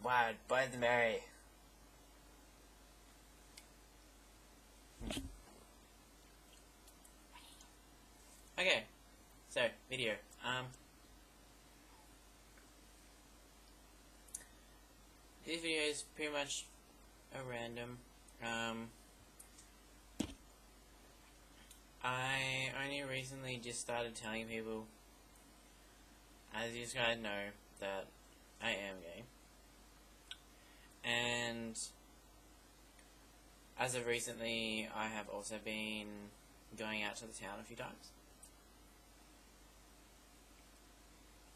Wild by the Mary. Okay, so video. This video is pretty much a random. I only recently just started telling people, as you guys know, that I am gay. And as of recently, I have also been going out to the town a few times,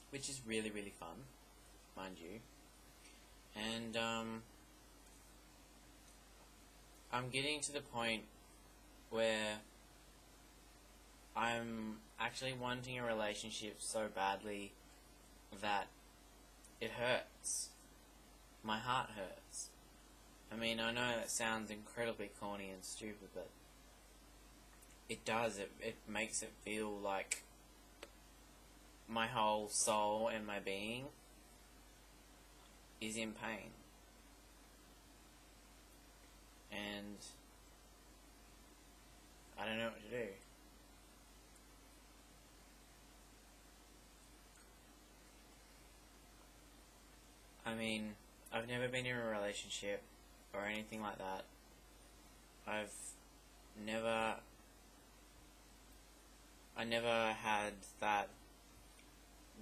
which is really, really fun, mind you. And I'm getting to the point where I'm actually wanting a relationship so badly that it hurts. My heart hurts. I mean, I know that sounds incredibly corny and stupid, but it does. It makes it feel like my whole soul and my being is in pain. And I don't know what to do. I mean, I've never been in a relationship or anything like that. I never had that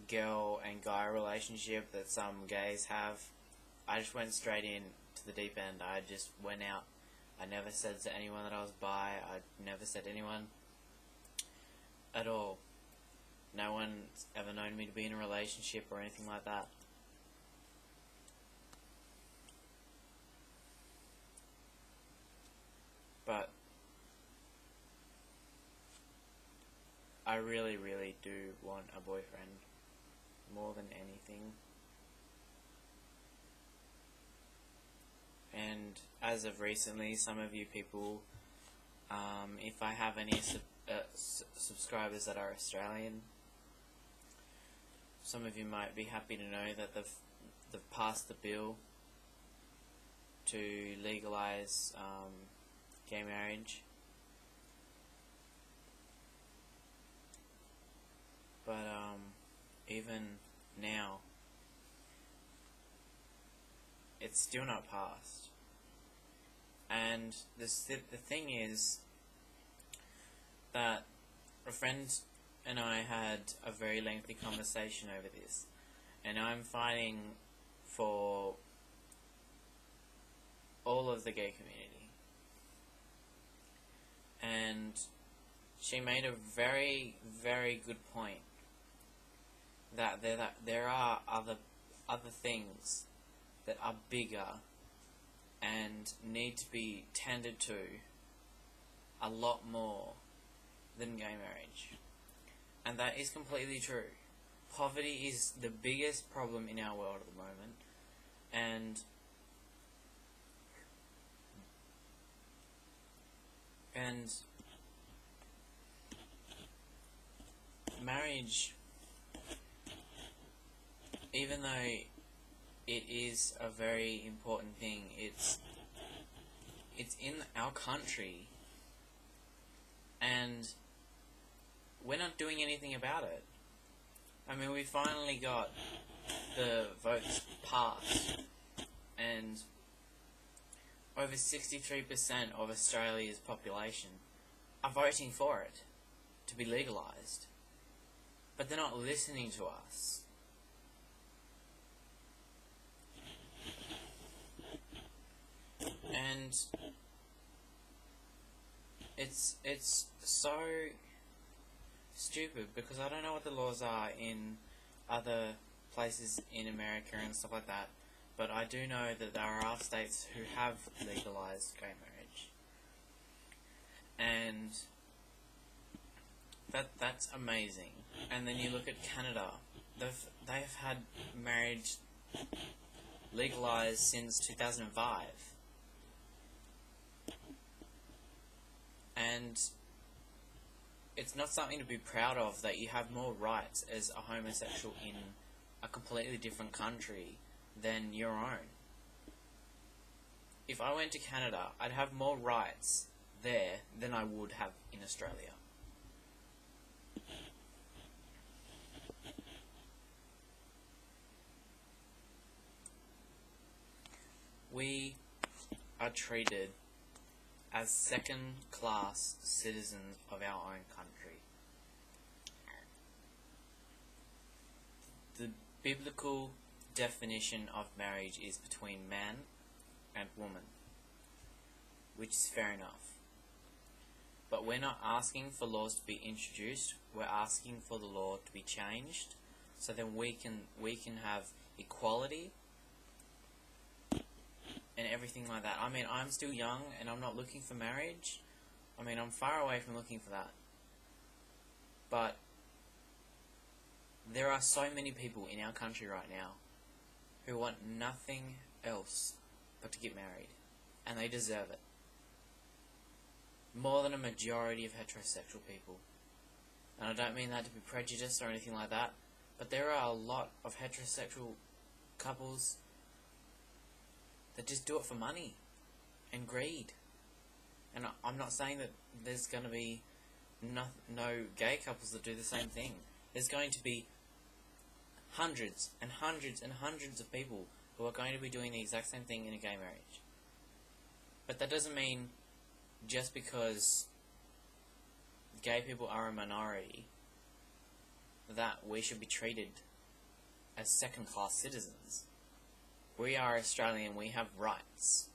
girl and guy relationship that some gays have. I just went straight in to the deep end. I just went out. I never said to anyone that I was bi. I never said to anyone at all. No one's ever known me to be in a relationship or anything like that. But I really, really do want a boyfriend more than anything. And as of recently, some of you people, if I have any subscribers that are Australian, some of you might be happy to know that they've passed the bill to legalise gay marriage. But even now, it's still not passed. And the thing is that a friend and I had a very lengthy conversation over this, and I'm fighting for all of the gay community. And she made a very, very good point that there are other things that are bigger and need to be tended to a lot more than gay marriage. And that is completely true. Poverty is the biggest problem in our world at the moment, and marriage, even though it is a very important thing, it's in our country, and we're not doing anything about it. I mean, we finally got the votes passed, and over 63% of Australia's population are voting for it to be legalised. But they're not listening to us. And it's so stupid, because I don't know what the laws are in other places in America and stuff like that, but I do know that there are states who have legalized gay marriage, and that's amazing. And then you look at Canada; they've had marriage legalized since 2005, and it's not something to be proud of that you have more rights as a homosexual in a completely different country than your own. If I went to Canada, I'd have more rights there than I would have in Australia. We are treated as second-class citizens of our own country. The biblical definition of marriage is between man and woman, which is fair enough. But we're not asking for laws to be introduced, we're asking for the law to be changed so then we can have equality and everything like that. I mean, I'm still young and I'm not looking for marriage. I mean, I'm far away from looking for that. But there are so many people in our country right now who want nothing else but to get married. And they deserve it. More than a majority of heterosexual people. And I don't mean that to be prejudiced or anything like that, but there are a lot of heterosexual couples that just do it for money and greed. And I'm not saying that there's going to be no gay couples that do the same thing. There's going to be hundreds and hundreds and hundreds of people who are going to be doing the exact same thing in a gay marriage. But that doesn't mean just because gay people are a minority that we should be treated as second-class citizens. We are Australian, we have rights.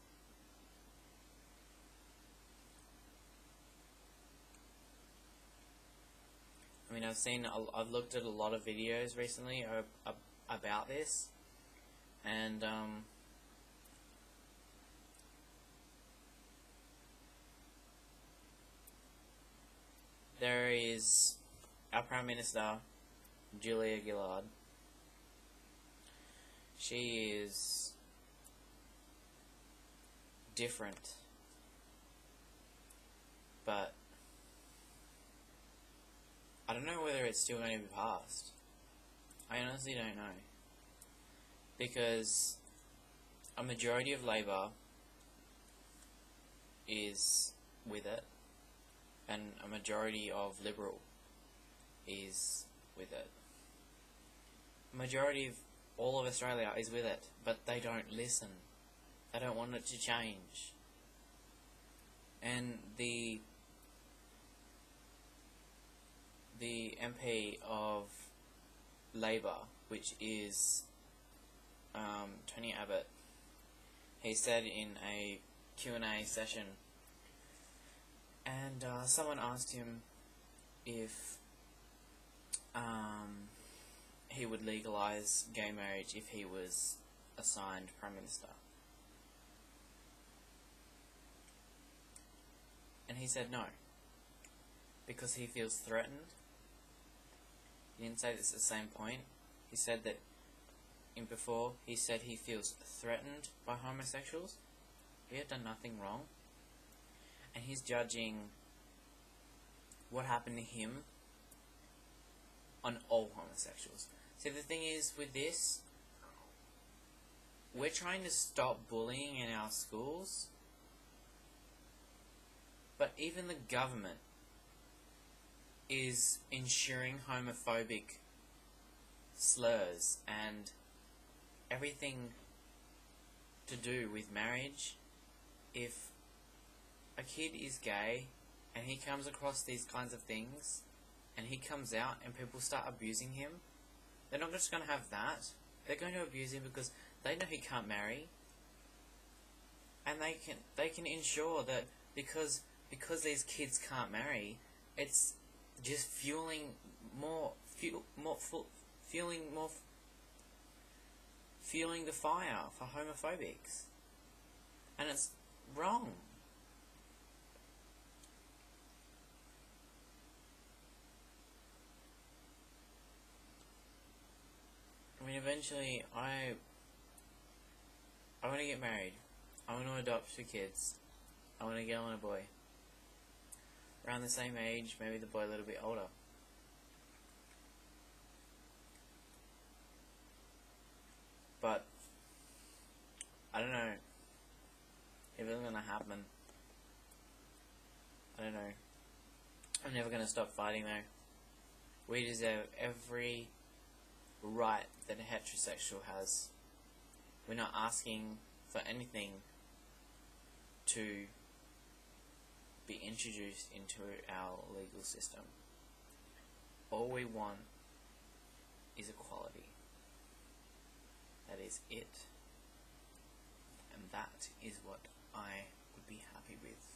I mean, I've looked at a lot of videos recently about this, and there is our Prime Minister, Julia Gillard. She is different, but I don't know whether it's still going to be passed. I honestly don't know. Because a majority of Labour is with it, and a majority of Liberal is with it. A majority of all of Australia is with it, but they don't listen. They don't want it to change. And the MP of Labour, which is Tony Abbott, he said in a Q&A session, and someone asked him if he would legalise gay marriage if he was assigned Prime Minister. And he said no, because he feels threatened. He didn't say this at the same point. He said that he said he feels threatened by homosexuals. He had done nothing wrong. And he's judging what happened to him on all homosexuals. See, the thing is with this, we're trying to stop bullying in our schools, but even the government is ensuring homophobic slurs and everything to do with marriage. If a kid is gay and he comes across these kinds of things and he comes out and people start abusing him, they're not just going to have that. They're going to abuse him because they know he can't marry, and they can ensure that because these kids can't marry, it's just fueling the fire for homophobics, and it's wrong. I mean, eventually, I want to get married. I want to adopt 2 kids. I want a girl and a boy. Around the same age, maybe the boy a little bit older. But I don't know if it's gonna happen. I don't know. I'm never gonna stop fighting though. We deserve every right that a heterosexual has. We're not asking for anything to be introduced into our legal system. All we want is equality. That is it. And that is what I would be happy with.